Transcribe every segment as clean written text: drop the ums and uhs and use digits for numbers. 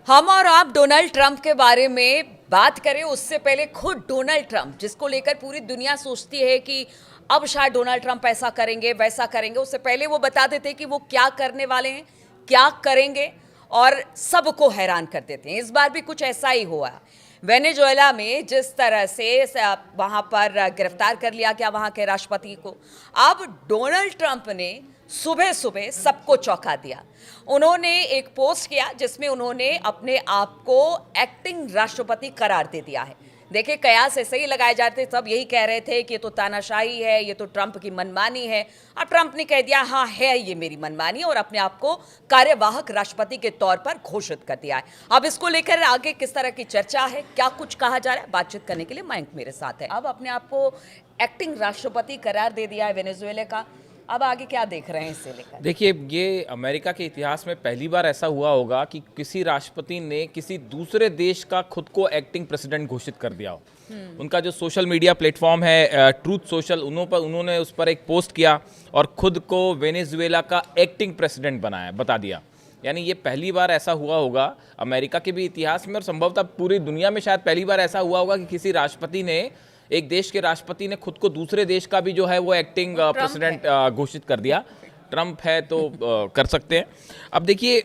हम और आप डोनाल्ड ट्रंप के बारे में बात करें उससे पहले खुद डोनाल्ड ट्रंप, जिसको लेकर पूरी दुनिया सोचती है कि अब शायद डोनाल्ड ट्रंप ऐसा करेंगे वैसा करेंगे, उससे पहले वो बता देते कि वो क्या करने वाले हैं, क्या करेंगे और सबको हैरान कर देते हैं। इस बार भी कुछ ऐसा ही हुआ। वेनेजुएला में जिस तरह से वहां पर गिरफ्तार कर लिया गया वहां के राष्ट्रपति को, अब डोनाल्ड ट्रंप ने सुबह सुबह सबको चौंका दिया। उन्होंने एक पोस्ट किया जिसमें उन्होंने अपने आप को एक्टिंग राष्ट्रपति करार दे दिया है। देखिए, कयास ऐसे ही लगाए जाते, सब यही कह रहे थे कि ये तो तानाशाही है, ये तो ट्रंप की मनमानी है। अब ट्रंप ने कह दिया हाँ है ये मेरी मनमानी, और अपने आप को कार्यवाहक राष्ट्रपति के तौर पर घोषित कर दिया है। अब इसको लेकर आगे किस तरह की चर्चा है, क्या कुछ कहा जा रहा है, बातचीत करने के लिए मयंक मेरे साथ है। अब अपने आप को एक्टिंग राष्ट्रपति करार दे दिया है वेनेजुएला का, अब आगे क्या देख रहे हैं इससे लेकर? देखिए, ये अमेरिका के इतिहास में पहली बार ऐसा हुआ होगा कि किसी राष्ट्रपति ने किसी दूसरे देश का खुद को एक्टिंग प्रेसिडेंट घोषित कर दिया हो। उनका जो सोशल मीडिया प्लेटफॉर्म है ट्रूथ सोशल, उन्होंने उस पर एक पोस्ट किया और खुद को वेनेजुएला का एक्टिंग प्रेसिडेंट बता दिया। यानी ये पहली बार ऐसा हुआ होगा अमेरिका के भी इतिहास में, और संभवतः पूरी दुनिया में शायद पहली बार ऐसा हुआ होगा कि किसी राष्ट्रपति ने, एक देश के राष्ट्रपति ने खुद को दूसरे देश का भी जो है वो एक्टिंग प्रेसिडेंट घोषित कर दिया। ट्रंप है तो कर सकते हैं। अब देखिए,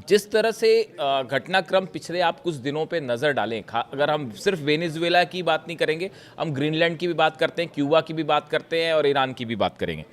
जिस तरह से घटनाक्रम पिछले आप कुछ दिनों पे नज़र डालें, अगर हम सिर्फ वेनेजुएला की बात नहीं करेंगे, हम ग्रीनलैंड की भी बात करते हैं, क्यूबा की भी बात करते हैं और ईरान की भी बात करेंगे।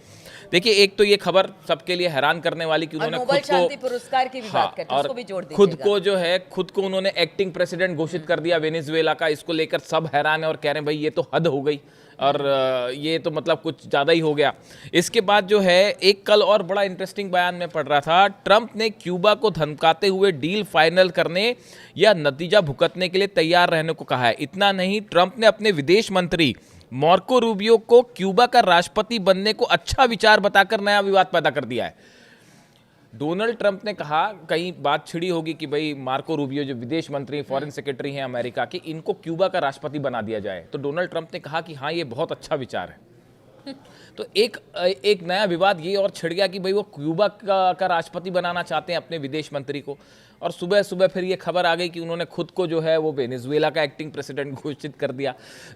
देखिए, एक तो ये खबर सबके लिए हैरान करने वाली कि उन्होंने खुद को पुरस्कार की भी बात करते हैं, उसको भी जोड़ दीजिएगा। खुद को उन्होंने एक्टिंग प्रेसिडेंट घोषित कर दिया वेनेजुएला का। इसको लेकर सब हैरान है और कह रहे हैं भाई ये तो हद हो गई, और ये तो मतलब कुछ ज़्यादा ही हो गया। इसके बाद जो है, एक कल और बड़ा इंटरेस्टिंग बयान में पढ़ रहा था, ट्रंप ने क्यूबा को धमकाते हुए डील फाइनल करने या नतीजा भुगतने के लिए तैयार रहने को कहा है। इतना नहीं, ट्रंप ने अपने विदेश मंत्री मार्को रूबियो को क्यूबा का राष्ट्रपति बनने को अच्छा विचार बताकर नया विवाद पैदा कर दिया है। डोनाल्ड ट्रंप ने कहा, कहीं बात छिड़ी होगी कि भाई मार्को रूबियो जो विदेश मंत्री फॉरेन सेक्रेटरी हैं अमेरिका के, इनको क्यूबा का राष्ट्रपति बना दिया जाए। तो डोनाल्ड ट्रंप ने कहा कि हाँ ये बहुत अच्छा विचार है। तो एक नया विवाद ये और छिड़ गया कि भाई वो क्यूबा का राष्ट्रपति बनाना चाहते हैं अपने विदेश मंत्री को। और सुबह सुबह फिर ये खबर आ गई कि उन्होंने खुद को जो है वो वेनेजुएला का एक्टिंग प्रेसिडेंट घोषित कर दिया।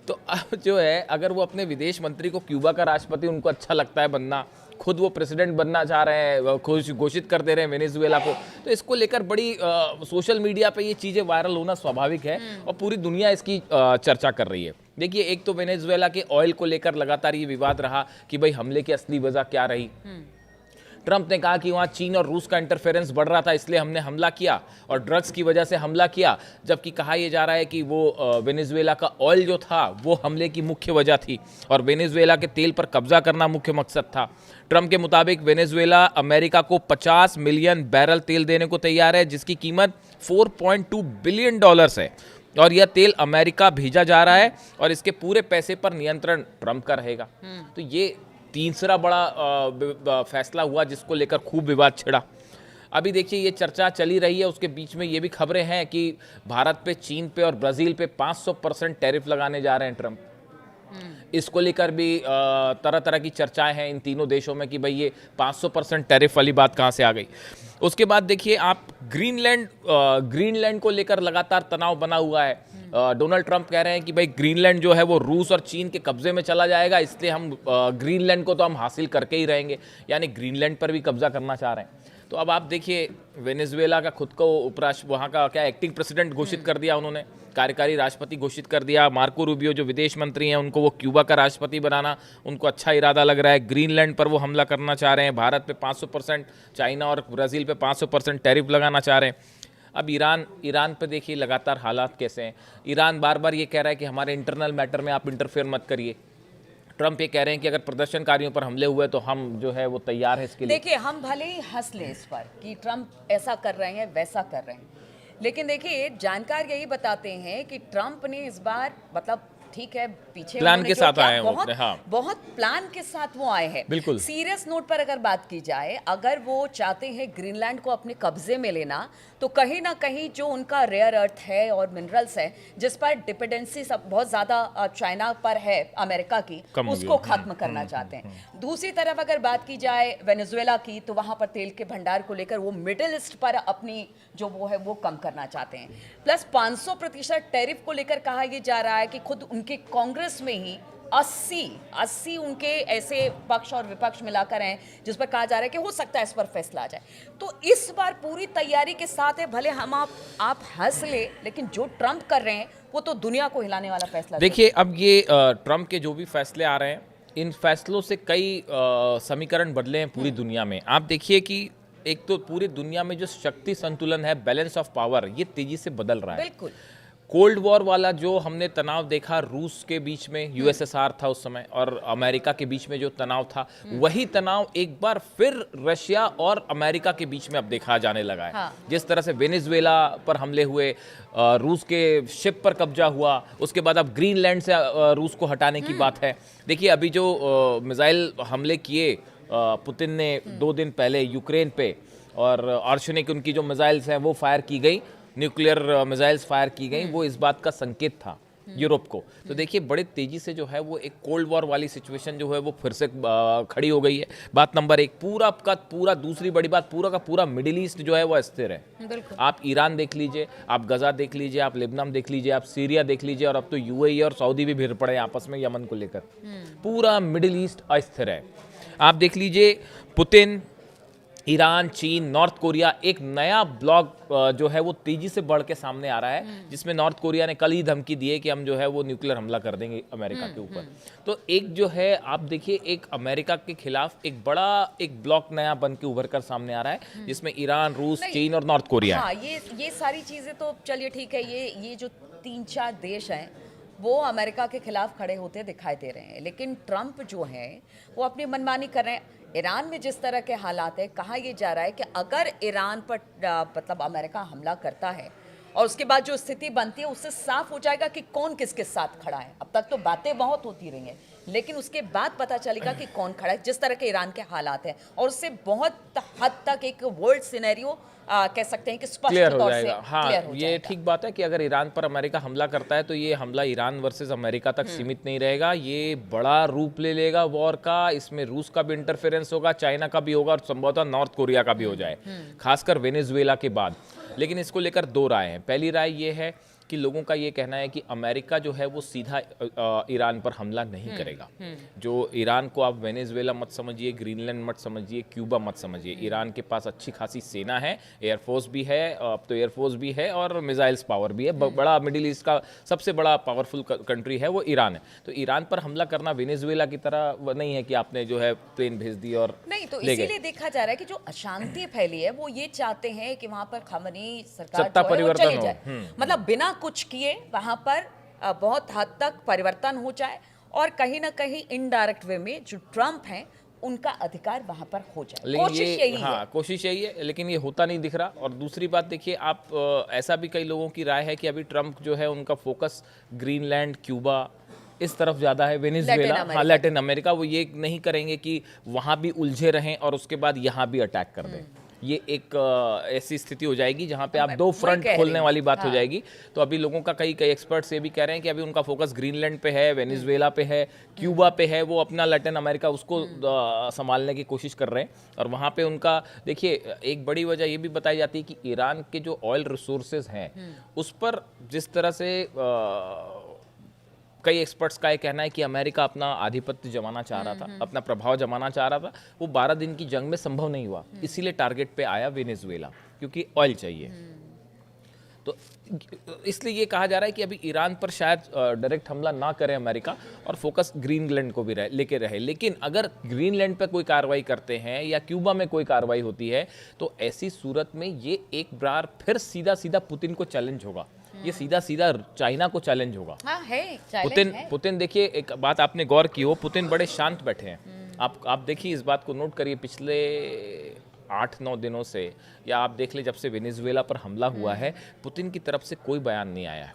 तो अब जो है, अगर वो अपने विदेश मंत्री को क्यूबा का राष्ट्रपति उनको अच्छा लगता है बनना, खुद वो प्रेसिडेंट बनना चाह रहे हैं, घोषित कर दे रहे हैं वेनेजुएला को, तो इसको लेकर बड़ी सोशल मीडिया पे ये चीज़ें वायरल होना स्वाभाविक है और पूरी दुनिया इसकी चर्चा कर रही है। देखिए, एक तो वेनेजुएला के ऑयल को लेकर लगातार ये विवाद रहा कि भाई हमले की असली वजह क्या रही। ट्रंप ने कहा कि वहाँ चीन और रूस का इंटरफेरेंस बढ़ रहा था, इसलिए हमने हमला किया और ड्रग्स की वजह से हमला किया, जबकि कहा यह जा रहा है कि वो वेनेजुएला का ऑयल जो था वो हमले की मुख्य वजह थी और वेनेजुएला के तेल पर कब्जा करना मुख्य मकसद था। ट्रंप के मुताबिक वेनेजुएला अमेरिका को 50 मिलियन बैरल तेल देने को तैयार है, जिसकी कीमत $4.2 बिलियन है, और यह तेल अमेरिका भेजा जा रहा है और इसके पूरे पैसे पर नियंत्रण ट्रंप का रहेगा। तो ये तीसरा बड़ा फैसला हुआ जिसको लेकर खूब विवाद छिड़ा। अभी देखिए, ये चर्चा चली रही है, उसके बीच में ये भी खबरें हैं कि भारत पे, चीन पे और ब्राज़ील पे 500% टैरिफ लगाने जा रहे हैं ट्रंप। इसको लेकर भी तरह तरह की चर्चाएं हैं इन तीनों देशों में कि भाई ये 500% टैरिफ वाली बात कहाँ से आ गई। उसके बाद देखिए आप, ग्रीनलैंड को लेकर लगातार तनाव बना हुआ है। डोनाल्ड ट्रंप कह रहे हैं कि भाई ग्रीनलैंड जो है वो रूस और चीन के कब्जे में चला जाएगा, इसलिए हम ग्रीनलैंड को तो हम हासिल करके ही रहेंगे, यानी ग्रीनलैंड पर भी कब्जा करना चाह रहे हैं। तो अब आप देखिए, वेनेजुएला का खुद को वहाँ का क्या एक्टिंग प्रेसिडेंट घोषित कर दिया उन्होंने, कार्यकारी राष्ट्रपति घोषित कर दिया। मार्को रूबियो जो विदेश मंत्री हैं उनको वो क्यूबा का राष्ट्रपति बनाना उनको अच्छा इरादा लग रहा है। ग्रीनलैंड पर वो हमला करना चाह रहे हैं। भारत पे 500%, चाइना और ब्राज़ील पे 500% टैरिफ लगाना चाह रहे हैं। अब ईरान पे देखिए लगातार हालात कैसे हैं। ईरान बार बार ये कह रहा है कि हमारे इंटरनल मैटर में आप इंटरफेयर मत करिए। ट्रंप ये कह रहे हैं कि अगर प्रदर्शनकारियों पर हमले हुए तो हम जो है वो तैयार है इसके लिए। देखिए, हम भले ही हंस लें इस पर कि ट्रंप ऐसा कर रहे हैं वैसा कर रहे हैं, लेकिन देखिए जानकार यही बताते हैं कि ट्रंप ने इस बार मतलब ठीक है, पीछे प्लान उन्होंने के जो साथ किया, आए हैं वो बहुत अपने, हाँ। बहुत प्लान के साथ वो आए हैं। बिल्कुल। सीरियस नोट पर अगर बात की जाए, अगर वो चाहते हैं ग्रीनलैंड को अपने कब्जे में लेना, तो कहीं ना कहीं जो उनका रेयर अर्थ है और मिनरल्स है, जिस पर डिपेंडेंसी सब बहुत ज़्यादा चाइना पर है अमेरिका की, कम होगी। उसको खत्म करना चाहते हैं। दूसरी तरफ अगर बात की जाए वेनेजुएला की, तो वहाँ पर तेल के भंडार को लेकर वो मिडिल ईस्ट पर अपनी जो वो है वो कम करना चाहते हैं। प्लस 500% टैरिफ को लेकर कहा यह जा रहा है कि खुद उनके कांग्रेस में ही 80 उनके ऐसे पक्ष और विपक्ष मिलाकर हैं जिस पर कहा जा रहा है कि हो सकता है इस पर फैसला आ जाए। तो इस बार पूरी तैयारी के साथ है, भले हम आप हंस ले, लेकिन जो ट्रंप कर रहे हैं वो तो दुनिया को हिलाने वाला फैसला। देखिए, अब ये ट्रंप के जो भी फैसले आ रहे हैं, इन फैसलों से कई समीकरण बदले हैं पूरी दुनिया में। आप देखिए कि एक तो पूरी दुनिया में जो शक्ति संतुलन है, बैलेंस ऑफ पावर, ये तेजी से बदल रहा है। बिल्कुल। कोल्ड वॉर वाला जो हमने तनाव देखा रूस के बीच में, यूएसएसआर था उस समय, और अमेरिका के बीच में जो तनाव था, वही तनाव एक बार फिर रशिया और अमेरिका के बीच में अब देखा जाने लगा है। हाँ। जिस तरह से वेनेजुएला पर हमले हुए, रूस के शिप पर कब्जा हुआ, उसके बाद अब ग्रीनलैंड से रूस को हटाने की बात है। देखिए, अभी जो मिसाइल हमले किए पुतिन ने 2 दिन पहले यूक्रेन पे, और आर्सेनिक उनकी जो मिसाइल्स हैं वो फायर की गई, न्यूक्लियर मिसाइल्स फायर की गई, वो इस बात का संकेत था यूरोप को। तो देखिए, बड़े तेजी से जो है वो एक कोल्ड वॉर वाली सिचुएशन जो है वो फिर से खड़ी हो गई है। बात नंबर 1, पूरा का पूरा, दूसरी बड़ी बात, पूरा का पूरा मिडिल ईस्ट जो है वो अस्थिर है। आप ईरान देख लीजिए, आप गजा देख लीजिए, आप लेबनान देख लीजिए, आप सीरिया देख लीजिए, और अब तो यूएई और सऊदी भी भिड़ पड़े आपस में यमन को लेकर। पूरा मिडिल ईस्ट अस्थिर है। आप देख लीजिए, पुतिन, ईरान, चीन, नॉर्थ कोरिया, एक नया ब्लॉक जो है वो तेजी से बढ़ के सामने आ रहा है, जिसमें नॉर्थ कोरिया ने कल ही धमकी दी है कि हम जो है वो न्यूक्लियर हमला कर देंगे अमेरिका के ऊपर। तो एक जो है, आप देखिए, एक अमेरिका के खिलाफ एक बड़ा एक ब्लॉक नया बन के उभर कर सामने आ रहा है, जिसमें ईरान, रूस, चीन और नॉर्थ कोरिया हाँ, ये सारी चीजें तो चलिए ठीक है, ये जो 3-4 देश हैं वो अमेरिका के खिलाफ खड़े होते दिखाई दे रहे हैं, लेकिन ट्रंप जो है वो अपनी मनमानी कर रहे हैं। ईरान में जिस तरह के हालात है, कहा यह जा रहा है कि अगर ईरान पर मतलब अमेरिका हमला करता है और उसके बाद जो स्थिति बनती है, उससे साफ हो जाएगा कि कौन किसके साथ खड़ा है। अब तक तो बातें बहुत होती रही हैं, लेकिन उसके बाद पता चलेगा कि कौन खड़ा है, जिस तरह के ईरान के हालात हैं, और उससे बहुत हद तक एक वर्ल्ड सिनेरियो कह सकते हैं कि स्पष्ट क्लियर हो तौर जाएगा। से हाँ, क्लियर हो ये जाएगा। ठीक बात है कि अगर ईरान पर अमेरिका हमला करता है तो ये हमला ईरान वर्सेस अमेरिका तक सीमित नहीं रहेगा, ये बड़ा रूप ले लेगा वॉर का। इसमें रूस का भी इंटरफेरेंस होगा, चाइना का भी होगा, और संभवतः नॉर्थ कोरिया का भी हो जाए, खासकर वेनेजुएला के बाद। लेकिन इसको लेकर 2 राय हैं। पहली राय ये है कि लोगों का ये कहना है कि अमेरिका जो है वो सीधा ईरान पर हमला नहीं करेगा। जो ईरान को आप वेनेजुएला मत समझिए, ग्रीनलैंड मत समझिए, क्यूबा मत समझिए। ईरान के पास अच्छी खासी सेना है, एयरफोर्स भी है, अब तो एयरफोर्स भी है, और मिसाइल्स पावर भी है। बड़ा मिडिल ईस्ट का सबसे बड़ा पावरफुल कंट्री है वो ईरान है। तो ईरान पर हमला करना वेनेजुएला की तरह नहीं है कि आपने जो है प्लेन भेज दी और नहीं, तो इसीलिए देखा जा रहा है कि जो अशांति फैली है वो ये चाहते हैं कि वहां पर खामनी सरकार सत्ता जो है वो परिवर्तन चली हो। जाए, मतलब बिना कुछ किए वहां पर बहुत हद तक परिवर्तन हो जाए, और कहीं ना कहीं इनडायरेक्ट वे में जो ट्रंप हैं उनका अधिकार वहां पर हो जाए। लेकिन कोशिश ये, यही हाँ, है। कोशिश यही है, लेकिन ये होता नहीं दिख रहा। और दूसरी बात देखिए, आप ऐसा भी कई लोगों की राय है कि अभी ट्रंप जो है उनका फोकस ग्रीनलैंड, क्यूबा, इस तरफ ज़्यादा है, वेनेजुएला, हाँ, लैटिन अमेरिका। वो ये नहीं करेंगे कि वहाँ भी उलझे रहें और उसके बाद यहाँ भी अटैक कर दें। ये एक ऐसी स्थिति हो जाएगी जहाँ पे आप 2 फ्रंट खोलने वाली बात हो जाएगी। तो अभी लोगों का कई एक्सपर्ट्स ये भी कह रहे हैं कि अभी उनका फोकस ग्रीनलैंड पे है, वेनेजुएला पे है, क्यूबा पे है। वो अपना लैटिन अमेरिका उसको संभालने की कोशिश कर रहे हैं। और वहाँ पे उनका देखिए, एक बड़ी वजह ये भी बताई जाती है कि ईरान के जो ऑयल रिसोर्सेज हैं उस पर जिस तरह से कई एक्सपर्ट्स का ये कहना है कि अमेरिका अपना आधिपत्य जमाना चाह रहा था, अपना प्रभाव जमाना चाह रहा था, वो 12 दिन की जंग में संभव नहीं हुआ। इसीलिए टारगेट पे आया वेनेजुएला, क्योंकि ऑयल चाहिए। तो इसलिए ये कहा जा रहा है कि अभी ईरान पर शायद डायरेक्ट हमला ना करे अमेरिका, और फोकस ग्रीनलैंड को भी लेके रहे। लेकिन अगर ग्रीनलैंड पर कोई कार्रवाई करते हैं या क्यूबा में कोई कार्रवाई होती है, तो ऐसी सूरत में ये एक बार फिर सीधा सीधा पुतिन को चैलेंज होगा। ये सीधा सीधा चाइना को चैलेंज होगा। हाँ, है, पुतिन देखिए, एक बात आपने गौर की हो, पुतिन बड़े शांत बैठे हैं। आप देखिए, इस बात को नोट करिए, पिछले 8-9 दिनों से, या आप देख ले जब से वेनेजुएला पर हमला हुआ है, पुतिन की तरफ से कोई बयान नहीं आया है।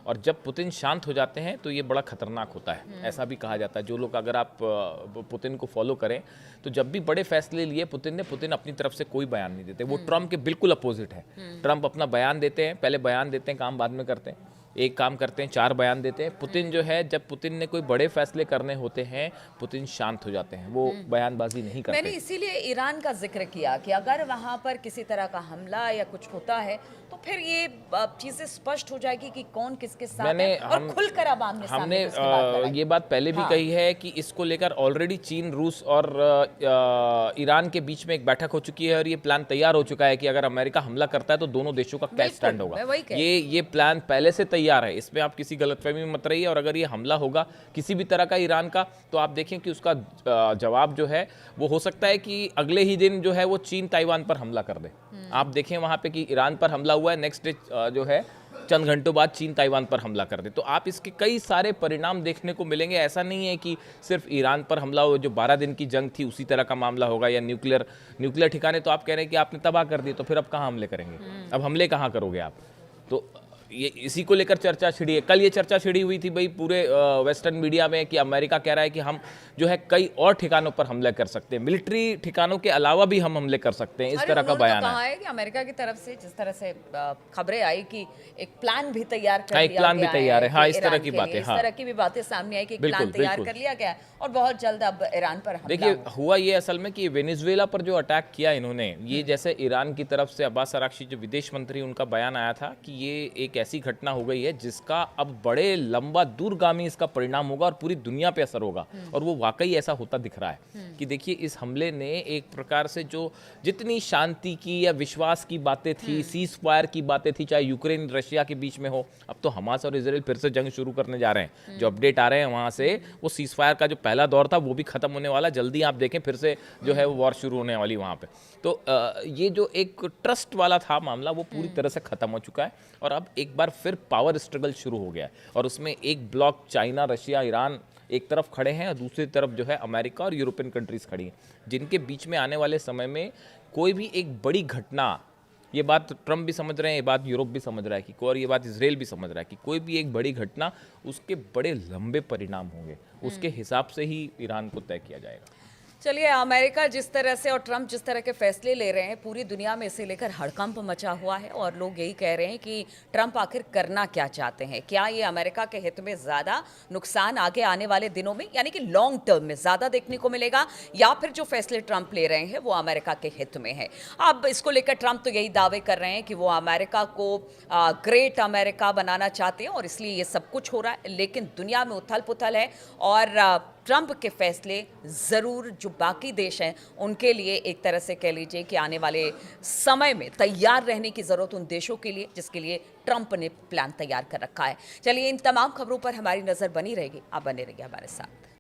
और जब पुतिन शांत हो जाते हैं तो ये बड़ा खतरनाक होता है। ऐसा भी कहा जाता है, जो लोग अगर आप पुतिन को फॉलो करें तो जब भी बड़े फैसले लिए पुतिन अपनी तरफ से कोई बयान नहीं देते। वो ट्रम्प के बिल्कुल अपोजिट है। ट्रम्प अपना बयान देते हैं, पहले बयान देते हैं, काम बाद में करते हैं। एक काम करते हैं, 4 बयान देते हैं। पुतिन जो है, जब पुतिन ने कोई बड़े फैसले करने होते हैं, पुतिन शांत हो जाते हैं, वो बयानबाजी नहीं करते। मैंने इसीलिए ईरान का जिक्र किया कि अगर वहां पर किसी तरह का हमला या कुछ होता है तो फिर ये चीजें स्पष्ट हो जाएगी कि कौन किसके साथ है, और खुलकर अब हमने ये बात पहले भी कही है कि इसको लेकर ऑलरेडी चीन, रूस और ईरान के बीच में एक बैठक हो चुकी है और ये प्लान तैयार हो चुका है कि अगर अमेरिका हमला करता है तो दोनों देशों का क्या स्टैंड होगा। ये प्लान पहले से तैयार है, इसमें आप किसी गलतफहमी में मत रहिए। और अगर ये हमला होगा किसी भी तरह का ईरान का, तो आप देखें कि उसका जवाब जो है वो हो सकता है कि अगले ही दिन जो है वो चीन ताइवान पर हमला कर दे। आप देखें वहां पे कि ईरान पर हमला हुआ है, नेक्स्ट डे जो है चंद घंटों बाद चीन ताइवान पर हमला कर दे। तो आप इसके कई सारे परिणाम देखने को मिलेंगे। ऐसा नहीं है कि सिर्फ ईरान पर हमला हो, जो 12 दिन की जंग थी उसी तरह का मामला होगा, या न्यूक्लियर ठिकाने तो आप कह रहे हैं कि आपने तबाह कर दिए, तो फिर अब कहाँ हमले करेंगे, अब हमले कहाँ करोगे आप। तो ये इसी को लेकर चर्चा छिड़ी है। कल ये चर्चा छिड़ी हुई थी भाई पूरे वेस्टर्न मीडिया में कि अमेरिका कह रहा है कि हम जो है कई और ठिकानों पर हमले कर सकते हैं, मिलिट्री ठिकानों के अलावा भी हम हमले कर सकते हैं, इस तरह का बयान कहा है कि अमेरिका की तरफ से जिस तरह से खबरें आई कि एक प्लान भी तैयार कर लिया एक प्लान भी तैयार है। हाँ, इस तरह की बातें, इस तरह की भी बातें सामने आई कि प्लान तैयार कर लिया गया और बहुत जल्द अब ईरान पर हमला। देखिए हुआ ये असल में कि वेनेजुएला पर जो अटैक किया इन्होंने, ये जैसे ईरान की तरफ से अब्बास अराक्ची जो विदेश मंत्री, उनका बयान आया था कि ये एक ऐसी घटना हो गई है जिसका अब बड़े लंबा दूरगामी इसका परिणाम होगा और पूरी दुनिया पे असर होगा। और वो वाकई ऐसा होता दिख रहा है कि देखिए इस हमले ने एक प्रकार से जो जितनी शांति की या विश्वास की बातें थी, सीज फायर की बातें थी, चाहे यूक्रेन रशिया के बीच में हो, अब तो हमास और इजराइल फिर से जंग शुरू करने जा रहे हैं। जो अपडेट आ रहे हैं वहां से, वो सीज फायर का जो पहला दौर था वो भी खत्म होने वाला, जल्दी आप देखें फिर से जो है वो वॉर शुरू होने वाली वहां पे। तो ये जो एक ट्रस्ट वाला था मामला वो पूरी तरह से खत्म हो चुका है और अब एक बार फिर पावर स्ट्रगल शुरू हो गया है। और उसमें एक ब्लॉक चाइना, रशिया, ईरान एक तरफ खड़े हैं और दूसरी तरफ जो है अमेरिका और यूरोपियन कंट्रीज खड़ी हैं, जिनके बीच में आने वाले समय में कोई भी एक बड़ी घटना, ये बात ट्रम्प भी समझ रहे हैं, ये बात यूरोप भी समझ रहा है कि, और ये बात इजराइल भी समझ रहा है कि कोई भी एक बड़ी घटना उसके बड़े लंबे परिणाम होंगे, उसके हिसाब से ही ईरान को तय किया जाएगा। चलिए, अमेरिका जिस तरह से और ट्रम्प जिस तरह के फैसले ले रहे हैं, पूरी दुनिया में इसे लेकर हड़कंप मचा हुआ है और लोग यही कह रहे हैं कि ट्रम्प आखिर करना क्या चाहते हैं। क्या ये अमेरिका के हित में ज़्यादा नुकसान आगे आने वाले दिनों में, यानी कि लॉन्ग टर्म में ज़्यादा देखने को मिलेगा, या फिर जो फैसले ट्रम्प ले रहे हैं वो अमेरिका के हित में है। अब इसको लेकर ट्रम्प तो यही दावे कर रहे हैं कि वो अमेरिका को ग्रेट अमेरिका बनाना चाहते हैं और इसलिए ये सब कुछ हो रहा है। लेकिन दुनिया में उथल पुथल है और ट्रम्प के फैसले ज़रूर जो बाकी देश हैं उनके लिए एक तरह से कह लीजिए कि आने वाले समय में तैयार रहने की ज़रूरत उन देशों के लिए जिसके लिए ट्रम्प ने प्लान तैयार कर रखा है। चलिए, इन तमाम खबरों पर हमारी नज़र बनी रहेगी, आप बने रहिए हमारे साथ।